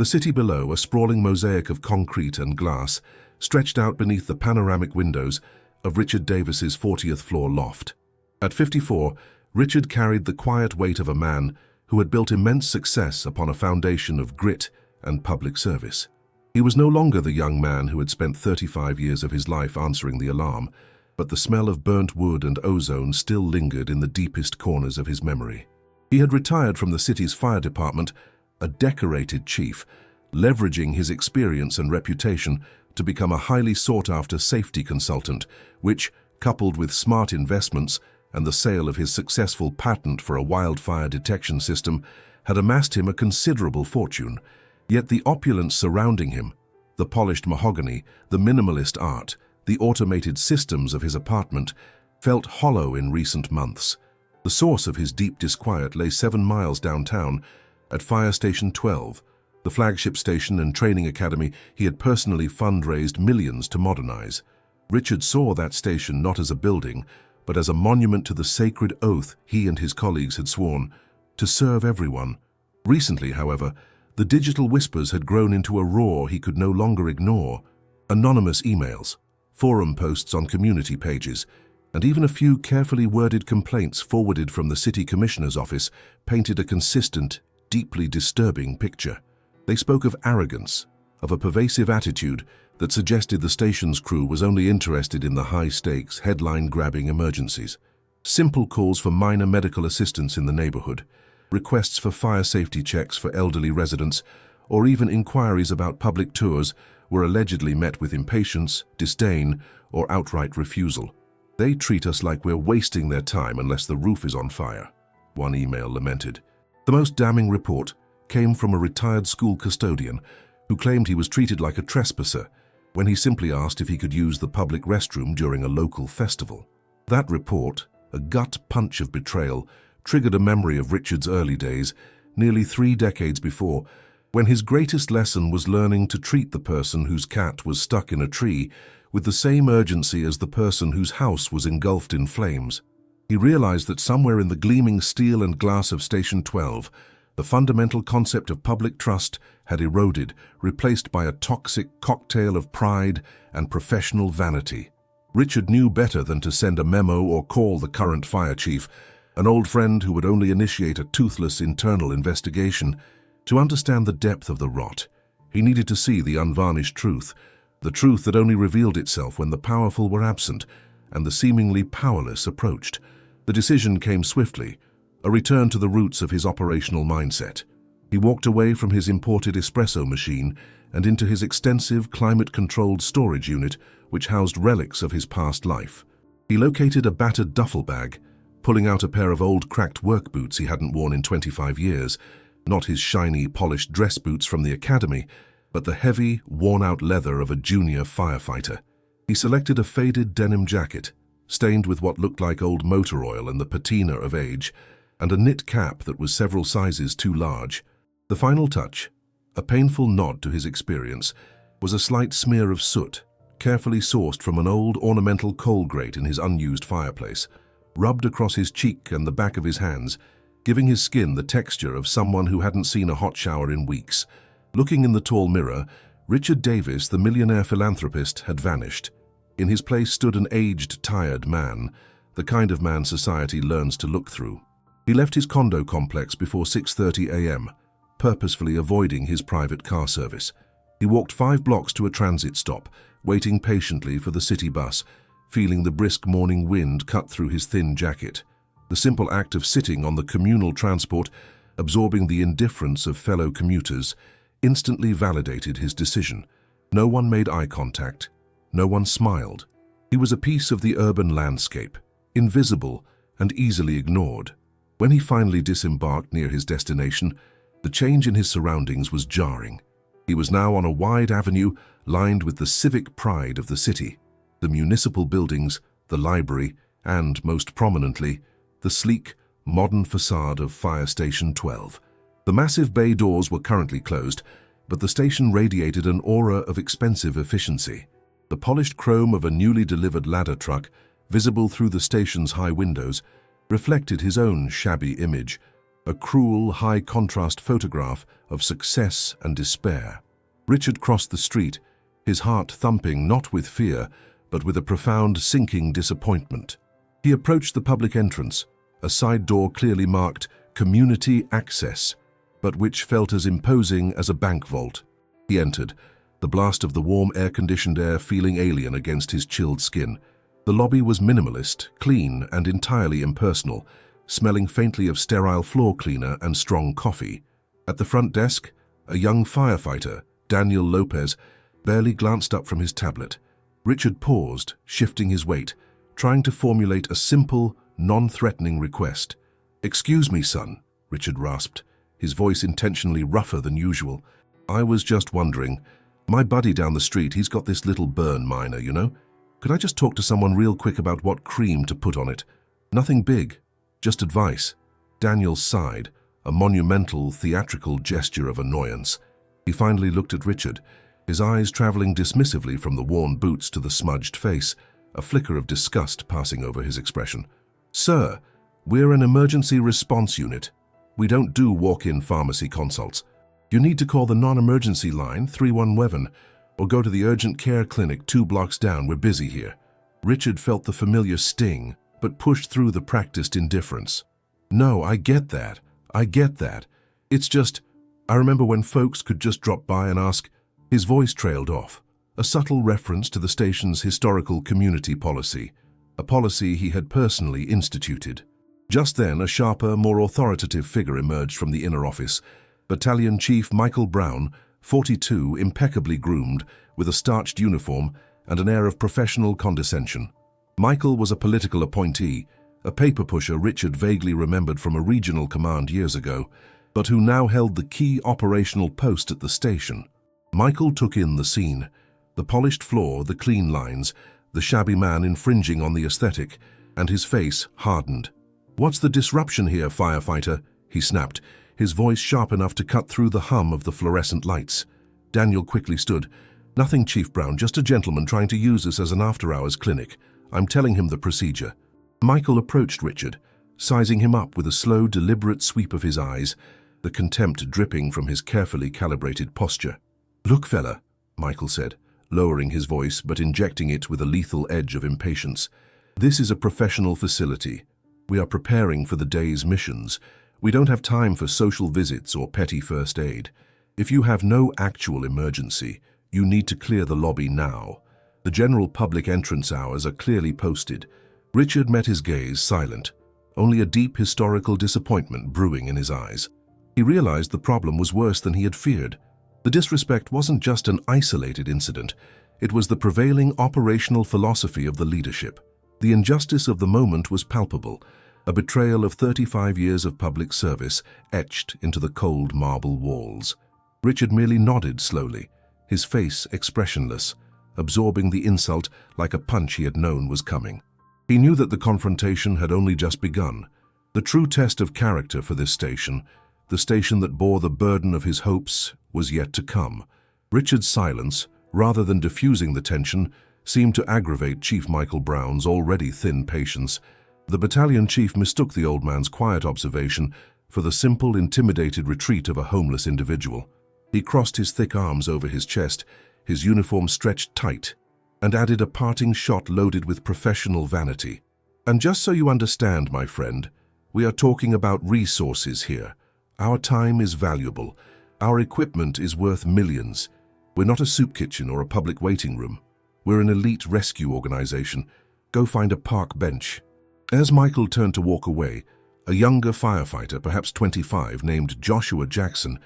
The city below, a sprawling mosaic of concrete and glass, stretched out beneath the panoramic windows of Richard Davis's 40th floor loft. At 54, Richard carried the quiet weight of a man who had built immense success upon a foundation of grit and public service. He was no longer the young man who had spent 35 years of his life answering the alarm, but the smell of burnt wood and ozone still lingered in the deepest corners of his memory. He had retired from the city's fire department, a decorated chief, leveraging his experience and reputation to become a highly sought-after safety consultant, which, coupled with smart investments and the sale of his successful patent for a wildfire detection system, had amassed him a considerable fortune. Yet the opulence surrounding him, the polished mahogany, the minimalist art, the automated systems of his apartment, felt hollow in recent months. The source of his deep disquiet lay 7 miles downtown at Fire Station 12, the flagship station and training academy he had personally fundraised millions to modernize. Richard saw that station not as a building, but as a monument to the sacred oath he and his colleagues had sworn to serve everyone. Recently, however, the digital whispers had grown into a roar he could no longer ignore. Anonymous emails, forum posts on community pages, and even a few carefully worded complaints forwarded from the city commissioner's office painted a consistent, deeply disturbing picture. They spoke of arrogance, of a pervasive attitude that suggested the station's crew was only interested in the high-stakes, headline-grabbing emergencies. Simple calls for minor medical assistance in the neighborhood, requests for fire safety checks for elderly residents, or even inquiries about public tours were allegedly met with impatience, disdain, or outright refusal. "They treat us like we're wasting their time unless the roof is on fire," one email lamented. The most damning report came from a retired school custodian who claimed he was treated like a trespasser when he simply asked if he could use the public restroom during a local festival. That report, a gut punch of betrayal, triggered a memory of Richard's early days, nearly 3 decades before, when his greatest lesson was learning to treat the person whose cat was stuck in a tree with the same urgency as the person whose house was engulfed in flames. He realized that somewhere in the gleaming steel and glass of Station 12, the fundamental concept of public trust had eroded, replaced by a toxic cocktail of pride and professional vanity. Richard knew better than to send a memo or call the current fire chief, an old friend who would only initiate a toothless internal investigation. To understand the depth of the rot, he needed to see the unvarnished truth, the truth that only revealed itself when the powerful were absent and the seemingly powerless approached. The decision came swiftly, a return to the roots of his operational mindset. He walked away from his imported espresso machine and into his extensive climate-controlled storage unit, which housed relics of his past life. He located a battered duffel bag, pulling out a pair of old cracked work boots he hadn't worn in 25 years, not his shiny, polished dress boots from the academy, but the heavy, worn-out leather of a junior firefighter. He selected a faded denim jacket, stained with what looked like old motor oil and the patina of age, and a knit cap that was several sizes too large. The final touch, a painful nod to his experience, was a slight smear of soot, carefully sourced from an old ornamental coal grate in his unused fireplace, rubbed across his cheek and the back of his hands, giving his skin the texture of someone who hadn't seen a hot shower in weeks. Looking in the tall mirror, Richard Davis, the millionaire philanthropist, had vanished. In his place stood an aged, tired man, the kind of man society learns to look through. He left his condo complex before 6:30 a.m., purposefully avoiding his private car service. He walked 5 blocks to a transit stop, waiting patiently for the city bus, feeling the brisk morning wind cut through his thin jacket. The simple act of sitting on the communal transport, absorbing the indifference of fellow commuters, instantly validated his decision. No one made eye contact. No one smiled. He was a piece of the urban landscape, invisible and easily ignored. When he finally disembarked near his destination, the change in his surroundings was jarring. He was now on a wide avenue lined with the civic pride of the city, the municipal buildings, the library, and, most prominently, the sleek, modern facade of Fire Station 12. The massive bay doors were currently closed, but the station radiated an aura of expensive efficiency. The polished chrome of a newly delivered ladder truck, visible through the station's high windows, reflected his own shabby image, a cruel, high-contrast photograph of success and despair. Richard crossed the street, his heart thumping not with fear, but with a profound, sinking disappointment. He approached the public entrance, a side door clearly marked Community Access, but which felt as imposing as a bank vault. He entered, the blast of the warm air-conditioned air feeling alien against his chilled skin. The lobby was minimalist, clean, and entirely impersonal, smelling faintly of sterile floor cleaner and strong coffee. At the front desk, a young firefighter, Daniel Lopez, barely glanced up from his tablet. Richard paused, shifting his weight, trying to formulate a simple, non-threatening request. "Excuse me, son," Richard rasped, his voice intentionally rougher than usual. "I was just wondering. My buddy down the street, he's got this little burn minor, you know? Could I just talk to someone real quick about what cream to put on it? Nothing big, just advice." Daniel sighed, a monumental, theatrical gesture of annoyance. He finally looked at Richard, his eyes traveling dismissively from the worn boots to the smudged face, a flicker of disgust passing over his expression. "Sir, we're an emergency response unit. We don't do walk-in pharmacy consults. You need to call the non-emergency line 311 or go to the urgent care clinic 2 blocks down. We're busy here." Richard felt the familiar sting, but pushed through the practiced indifference. "No, I get that. I get that. It's just, I remember when folks could just drop by and ask." His voice trailed off, a subtle reference to the station's historical community policy, a policy he had personally instituted. Just then, a sharper, more authoritative figure emerged from the inner office. Battalion Chief Michael Brown, 42, impeccably groomed, with a starched uniform and an air of professional condescension. Michael was a political appointee, a paper pusher Richard vaguely remembered from a regional command years ago, but who now held the key operational post at the station. Michael took in the scene, the polished floor, the clean lines, the shabby man infringing on the aesthetic, and his face hardened. "What's the disruption here, firefighter?" he snapped, his voice sharp enough to cut through the hum of the fluorescent lights. Daniel quickly stood. "Nothing, Chief Brown, just a gentleman trying to use this as an after-hours clinic. I'm telling him the procedure." Michael approached Richard, sizing him up with a slow, deliberate sweep of his eyes, the contempt dripping from his carefully calibrated posture. "Look, fella," Michael said, lowering his voice but injecting it with a lethal edge of impatience. "This is a professional facility. We are preparing for the day's missions. We don't have time for social visits or petty first aid. If you have no actual emergency, you need to clear the lobby now. The general public entrance hours are clearly posted." Richard met his gaze, silent, only a deep historical disappointment brewing in his eyes. He realized the problem was worse than he had feared. The disrespect wasn't just an isolated incident. It was the prevailing operational philosophy of the leadership. The injustice of the moment was palpable, a betrayal of 35 years of public service etched into the cold marble walls. Richard merely nodded slowly, his face expressionless, absorbing the insult like a punch he had known was coming. He knew that the confrontation had only just begun. The true test of character for this station, the station that bore the burden of his hopes, was yet to come. Richard's silence, rather than diffusing the tension, seemed to aggravate Chief Michael Brown's already thin patience. The battalion chief mistook the old man's quiet observation for the simple, intimidated retreat of a homeless individual. He crossed his thick arms over his chest, his uniform stretched tight, and added a parting shot loaded with professional vanity. "And just so you understand, my friend, we are talking about resources here. Our time is valuable. Our equipment is worth millions. We're not a soup kitchen or a public waiting room. We're an elite rescue organization. Go find a park bench." As Michael turned to walk away, a younger firefighter, perhaps 25, named Joshua Jackson,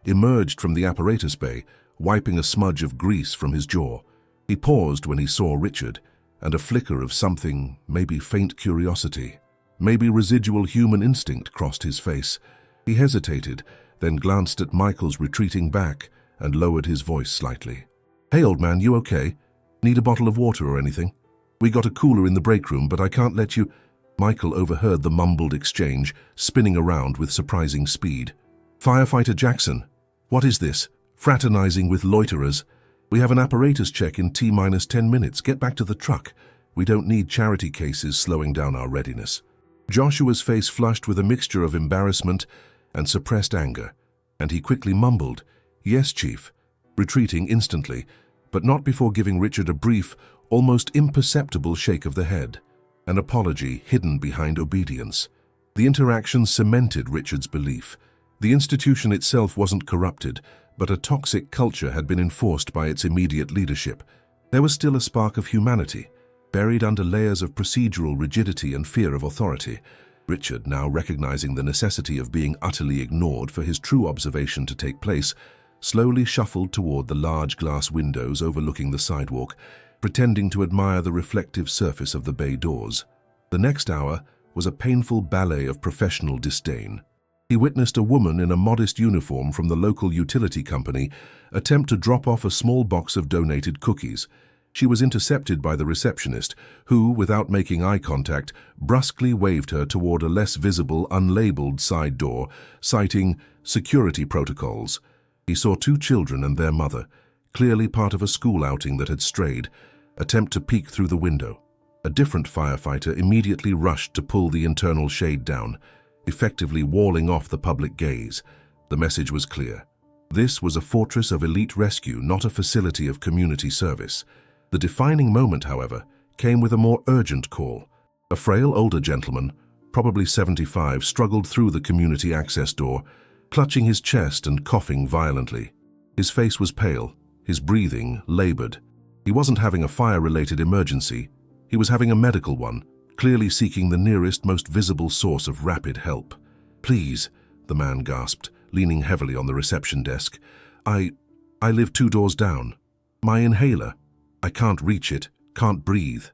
emerged from the apparatus bay, wiping a smudge of grease from his jaw. He paused when he saw Richard, and a flicker of something, maybe faint curiosity, maybe residual human instinct crossed his face. He hesitated, then glanced at Michael's retreating back and lowered his voice slightly. "Hey, old man, you okay? Need a bottle of water or anything? We got a cooler in the break room, but I can't let you—" Michael overheard the mumbled exchange, spinning around with surprising speed. "Firefighter Jackson, what is this? Fraternizing with loiterers? We have an apparatus check in T-10 minutes. Get back to the truck. We don't need charity cases slowing down our readiness." Joshua's face flushed with a mixture of embarrassment and suppressed anger, and he quickly mumbled, "Yes, Chief," retreating instantly, but not before giving Richard a brief, almost imperceptible shake of the head, an apology hidden behind obedience. The interaction cemented Richard's belief. The institution itself wasn't corrupted, but a toxic culture had been enforced by its immediate leadership. There was still a spark of humanity, buried under layers of procedural rigidity and fear of authority. Richard, now recognizing the necessity of being utterly ignored for his true observation to take place, slowly shuffled toward the large glass windows overlooking the sidewalk, pretending to admire the reflective surface of the bay doors. The next hour was a painful ballet of professional disdain. He witnessed a woman in a modest uniform from the local utility company attempt to drop off a small box of donated cookies. She was intercepted by the receptionist, who, without making eye contact, brusquely waved her toward a less visible, unlabeled side door, citing security protocols. He saw two children and their mother, clearly part of a school outing that had strayed, attempt to peek through the window. A different firefighter immediately rushed to pull the internal shade down, effectively walling off the public gaze. The message was clear. This was a fortress of elite rescue, not a facility of community service. The defining moment, however, came with a more urgent call. A frail older gentleman, probably 75, struggled through the community access door, clutching his chest and coughing violently. His face was pale, his breathing labored. He wasn't having a fire-related emergency. He was having a medical one, clearly seeking the nearest, most visible source of rapid help. "Please," the man gasped, leaning heavily on the reception desk. I live 2 doors down. My inhaler. I can't reach it, can't breathe.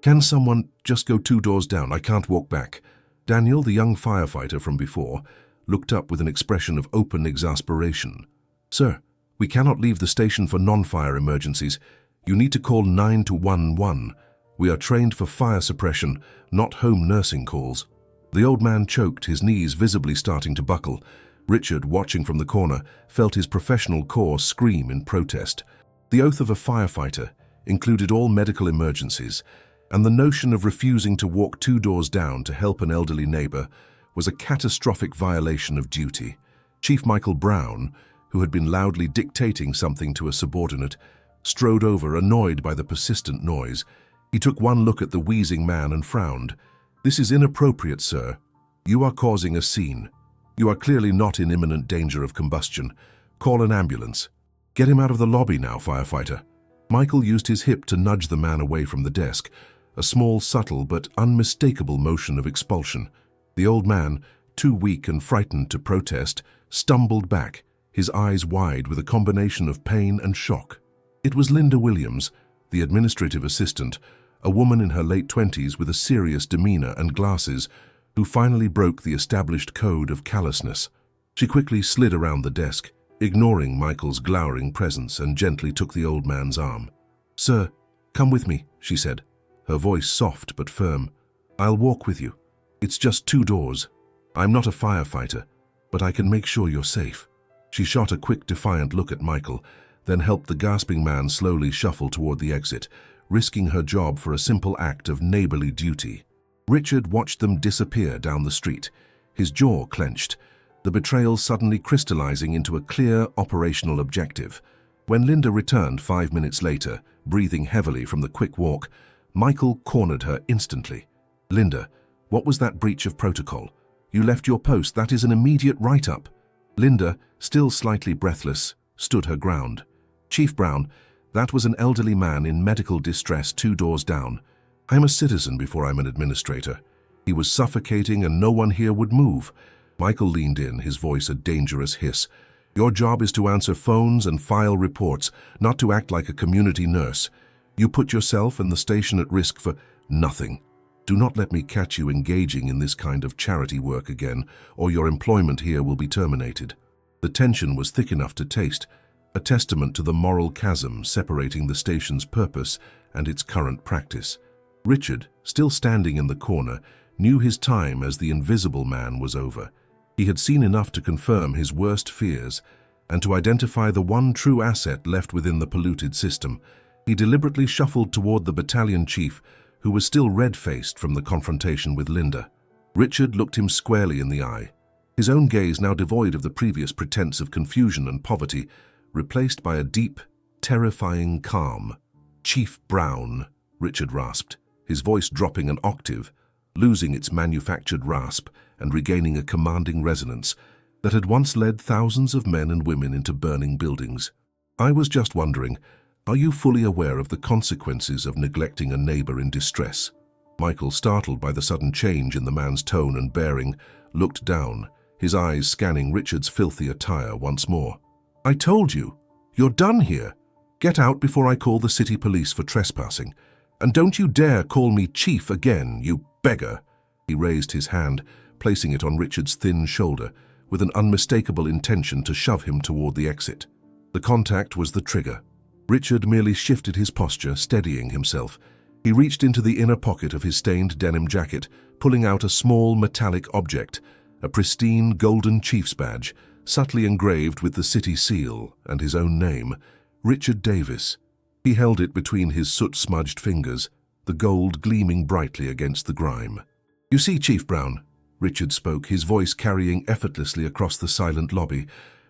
Can someone just go 2 doors down? I can't walk back." Daniel, the young firefighter from before, looked up with an expression of open exasperation. "Sir, we cannot leave the station for non-fire emergencies. You need to call 911. We are trained for fire suppression, not home nursing calls." The old man choked, his knees visibly starting to buckle. Richard, watching from the corner, felt his professional core scream in protest. The oath of a firefighter included all medical emergencies, and the notion of refusing to walk 2 doors down to help an elderly neighbor was a catastrophic violation of duty. Chief Michael Brown, who had been loudly dictating something to a subordinate, strode over, annoyed by the persistent noise. He took one look at the wheezing man and frowned. "This is inappropriate, sir. You are causing a scene. You are clearly not in imminent danger of combustion. Call an ambulance. Get him out of the lobby now, firefighter." Michael used his hip to nudge the man away from the desk, a small, subtle but unmistakable motion of expulsion. The old man, too weak and frightened to protest, stumbled back, his eyes wide with a combination of pain and shock. It was Linda Williams, the administrative assistant, a woman in her late 20s with a serious demeanor and glasses, who finally broke the established code of callousness. She quickly slid around the desk, ignoring Michael's glowering presence, and gently took the old man's arm. "Sir, come with me," she said, her voice soft but firm. "I'll walk with you. It's just 2 doors. I'm not a firefighter, but I can make sure you're safe." She shot a quick, defiant look at Michael, then helped the gasping man slowly shuffle toward the exit, risking her job for a simple act of neighborly duty. Richard watched them disappear down the street, his jaw clenched, the betrayal suddenly crystallizing into a clear operational objective. When Linda returned 5 minutes later, breathing heavily from the quick walk, Michael cornered her instantly. "Linda, what was that breach of protocol? You left your post. That is an immediate write-up." Linda, still slightly breathless, stood her ground. "Chief Brown, that was an elderly man in medical distress 2 doors down. I'm a citizen before I'm an administrator. He was suffocating and no one here would move." Michael leaned in, his voice a dangerous hiss. "Your job is to answer phones and file reports, not to act like a community nurse. You put yourself and the station at risk for nothing. Do not let me catch you engaging in this kind of charity work again, or your employment here will be terminated." The tension was thick enough to taste, a testament to the moral chasm separating the station's purpose and its current practice. Richard, still standing in the corner, knew his time as the Invisible Man was over. He had seen enough to confirm his worst fears and to identify the one true asset left within the polluted system. He deliberately shuffled toward the battalion chief, who was still red-faced from the confrontation with Linda. Richard looked him squarely in the eye, his own gaze now devoid of the previous pretense of confusion and poverty, replaced by a deep, terrifying calm. "Chief Brown," Richard rasped, his voice dropping an octave, losing its manufactured rasp and regaining a commanding resonance that had once led thousands of men and women into burning buildings. "I was just wondering, are you fully aware of the consequences of neglecting a neighbor in distress?" Michael, startled by the sudden change in the man's tone and bearing, looked down, his eyes scanning Richard's filthy attire once more. "I told you, you're done here. Get out before I call the city police for trespassing. And don't you dare call me chief again, you beggar." He raised his hand, placing it on Richard's thin shoulder, with an unmistakable intention to shove him toward the exit. The contact was the trigger. Richard merely shifted his posture, steadying himself. He reached into the inner pocket of his stained denim jacket, pulling out a small metallic object, a pristine golden chief's badge, subtly engraved with the city seal and his own name, Richard Davis. He held it between his soot-smudged fingers, the gold gleaming brightly against the grime. "You see, Chief Brown," Richard spoke, his voice carrying effortlessly across the silent lobby,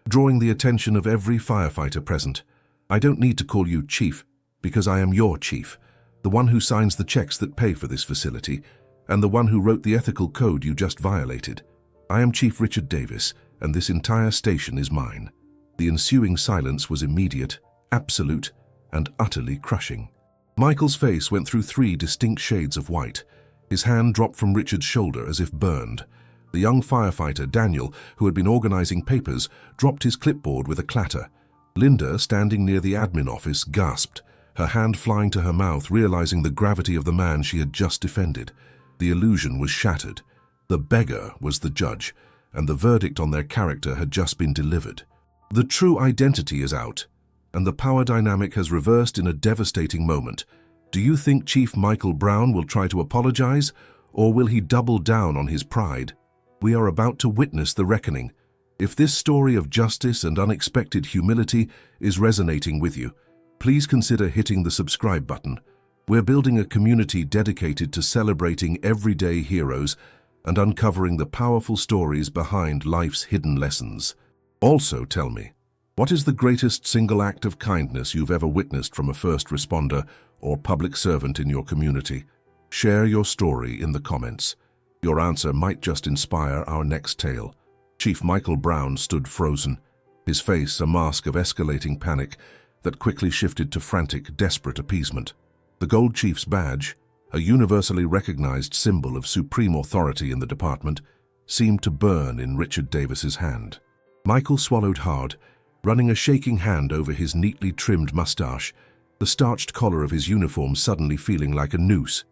drawing the attention of every firefighter present. "I don't need to call you chief, because I am your chief, the one who signs the checks that pay for this facility, and the one who wrote the ethical code you just violated. I am Chief Richard Davis, and this entire station is mine." The ensuing silence was immediate, absolute, and utterly crushing. Michael's face went through 3 distinct shades of white. His hand dropped from Richard's shoulder as if burned. The young firefighter, Daniel, who had been organizing papers, dropped his clipboard with a clatter. Linda, standing near the admin office, gasped, her hand flying to her mouth, realizing the gravity of the man she had just defended. The illusion was shattered. The beggar was the judge, and the verdict on their character had just been delivered. The true identity is out, and the power dynamic has reversed in a devastating moment. Do you think Chief Michael Brown will try to apologize, or will he double down on his pride? We are about to witness the reckoning. If this story of justice and unexpected humility is resonating with you, please consider hitting the subscribe button. We're building a community dedicated to celebrating everyday heroes and uncovering the powerful stories behind life's hidden lessons. Also, tell me, what is the greatest single act of kindness you've ever witnessed from a first responder or public servant in your community? Share your story in the comments. Your answer might just inspire our next tale. Chief Michael Brown stood frozen, his face a mask of escalating panic that quickly shifted to frantic, desperate appeasement. The Gold Chief's badge, a universally recognized symbol of supreme authority in the department, seemed to burn in Richard Davis's hand. Michael swallowed hard, running a shaking hand over his neatly trimmed mustache, the starched collar of his uniform suddenly feeling like a noose.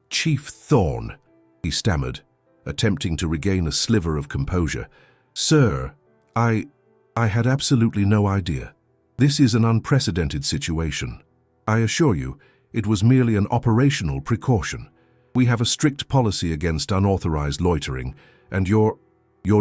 "Chief Thorne," he stammered, attempting to regain a sliver of composure. "Sir, I had absolutely no idea. This is an unprecedented situation. I assure you, it was merely an operational precaution. We have a strict policy against unauthorized loitering, and your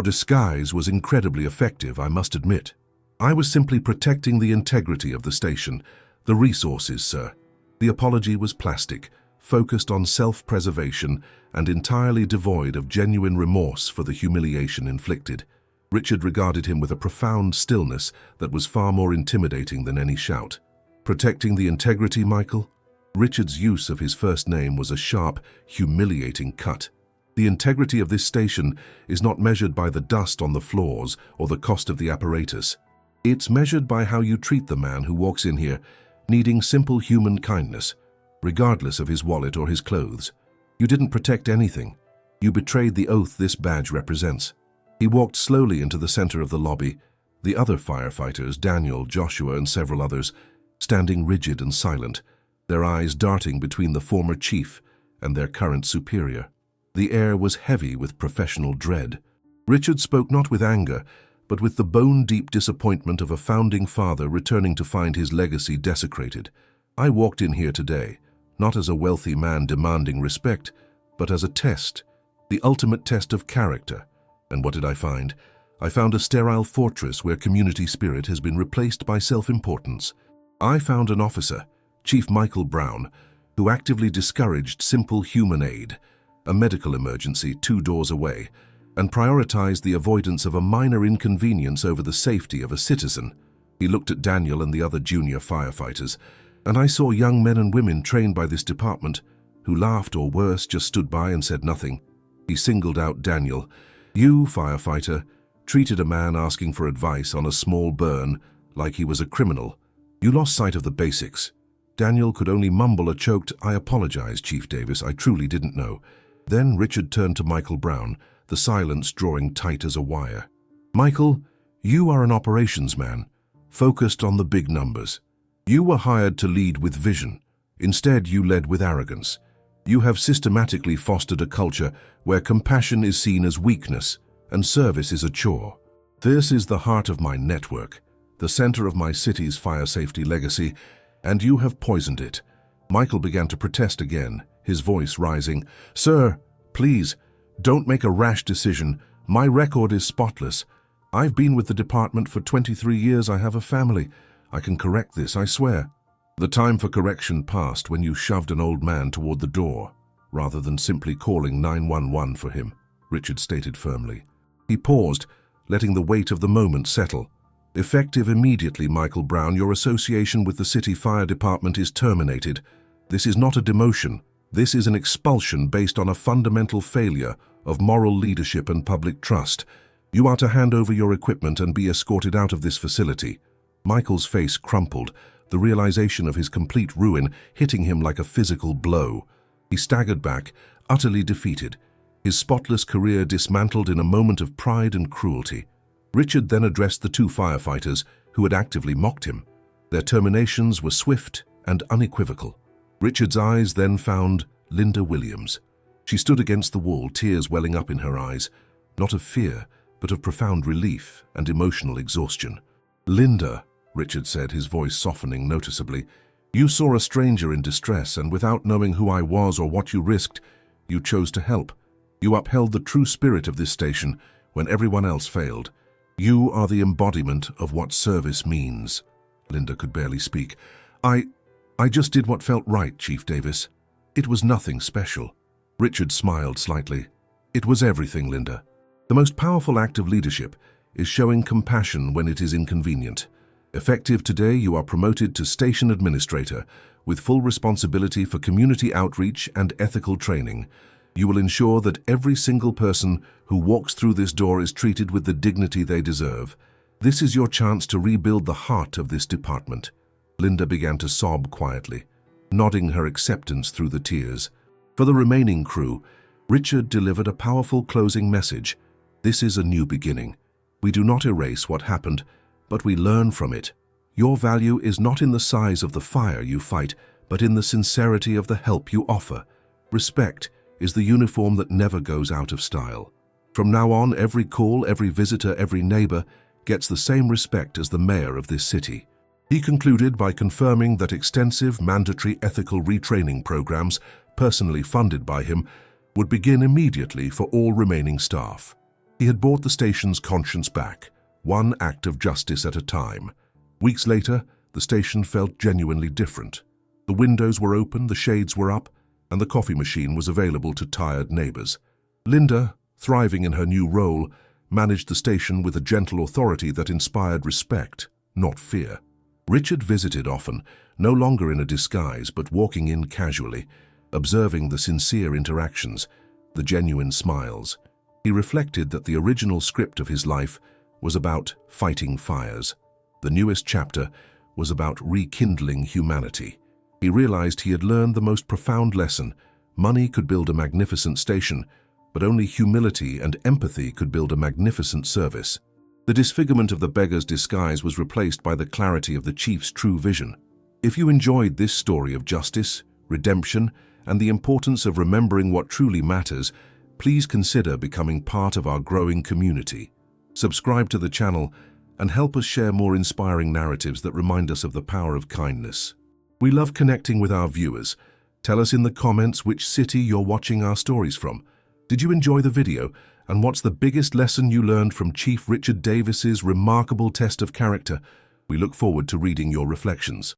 disguise was incredibly effective, I must admit. I was simply protecting the integrity of the station, the resources, sir." The apology was plastic, focused on self-preservation and entirely devoid of genuine remorse for the humiliation inflicted. Richard regarded him with a profound stillness that was far more intimidating than any shout. "Protecting the integrity, Michael?" Richard's use of his first name was a sharp, humiliating cut. "The integrity of this station is not measured by the dust on the floors or the cost of the apparatus. It's measured by how you treat the man who walks in here, needing simple human kindness, regardless of his wallet or his clothes. You didn't protect anything. You betrayed the oath this badge represents." He walked slowly into the center of the lobby, the other firefighters, Daniel, Joshua, and several others, standing rigid and silent, their eyes darting between the former chief and their current superior. The air was heavy with professional dread. Richard spoke not with anger, but with the bone-deep disappointment of a founding father returning to find his legacy desecrated. "I walked in here today, not as a wealthy man demanding respect, but as a test, the ultimate test of character. And what did I find? I found a sterile fortress where community spirit has been replaced by self-importance. I found an officer, Chief Michael Brown, who actively discouraged simple human aid, a medical emergency 2 doors away, and prioritized the avoidance of a minor inconvenience over the safety of a citizen. He looked at Daniel and the other junior firefighters, and I saw young men and women trained by this department who laughed or worse, just stood by and said nothing. He singled out Daniel. "You, firefighter, treated a man asking for advice on a small burn like he was a criminal. You lost sight of the basics." Daniel could only mumble a choked, "I apologize, Chief Davis, I truly didn't know." Then Richard turned to Michael Brown, the silence drawing tight as a wire. "Michael, you are an operations man, focused on the big numbers. You were hired to lead with vision. Instead, you led with arrogance. You have systematically fostered a culture where compassion is seen as weakness and service is a chore. This is the heart of my network, the center of my city's fire safety legacy, and you have poisoned it." Michael began to protest again, his voice rising. "Sir, please, don't make a rash decision. My record is spotless. I've been with the department for 23 years. I have a family. I can correct this, I swear." The time for correction passed when you shoved an old man toward the door, rather than simply calling 911 for him, Richard stated firmly. He paused, letting the weight of the moment settle. "Effective immediately, Michael Brown, your association with the city fire department is terminated. This is not a demotion. This is an expulsion based on a fundamental failure of moral leadership and public trust. You are to hand over your equipment and be escorted out of this facility." Michael's face crumpled, the realization of his complete ruin hitting him like a physical blow. He staggered back, utterly defeated, his spotless career dismantled in a moment of pride and cruelty. Richard then addressed the 2 firefighters who had actively mocked him. Their terminations were swift and unequivocal. Richard's eyes then found Linda Williams. She stood against the wall, tears welling up in her eyes, not of fear, but of profound relief and emotional exhaustion. "Linda," Richard said, his voice softening noticeably, "you saw a stranger in distress, and without knowing who I was or what you risked, you chose to help. You upheld the true spirit of this station when everyone else failed. You are the embodiment of what service means." Linda could barely speak. I just did what felt right, Chief Davis. It was nothing special." Richard smiled slightly. "It was everything, Linda. The most powerful act of leadership is showing compassion when it is inconvenient. Effective today, you are promoted to station administrator with full responsibility for community outreach and ethical training. You will ensure that every single person who walks through this door is treated with the dignity they deserve. This is your chance to rebuild the heart of this department." Linda began to sob quietly, nodding her acceptance through the tears. For the remaining crew, Richard delivered a powerful closing message. "This is a new beginning. We do not erase what happened, but we learn from it. Your value is not in the size of the fire you fight, but in the sincerity of the help you offer. Respect is the uniform that never goes out of style. From now on, every call, every visitor, every neighbor gets the same respect as the mayor of this city." He concluded by confirming that extensive mandatory ethical retraining programs, personally funded by him, would begin immediately for all remaining staff. He had brought the station's conscience back, one act of justice at a time. Weeks later, the station felt genuinely different. The windows were open, the shades were up, and the coffee machine was available to tired neighbors. Linda, thriving in her new role, managed the station with a gentle authority that inspired respect, not fear. Richard visited often, no longer in a disguise but walking in casually, observing the sincere interactions, the genuine smiles. He reflected that the original script of his life was about fighting fires. The newest chapter was about rekindling humanity. He realized he had learned the most profound lesson. Money could build a magnificent station, but only humility and empathy could build a magnificent service. The disfigurement of the beggar's disguise was replaced by the clarity of the chief's true vision. If you enjoyed this story of justice, redemption, and the importance of remembering what truly matters, please consider becoming part of our growing community. Subscribe to the channel and help us share more inspiring narratives that remind us of the power of kindness. We love connecting with our viewers. Tell us in the comments which city you're watching our stories from. Did you enjoy the video? And what's the biggest lesson you learned from Chief Richard Davis's remarkable test of character? We look forward to reading your reflections.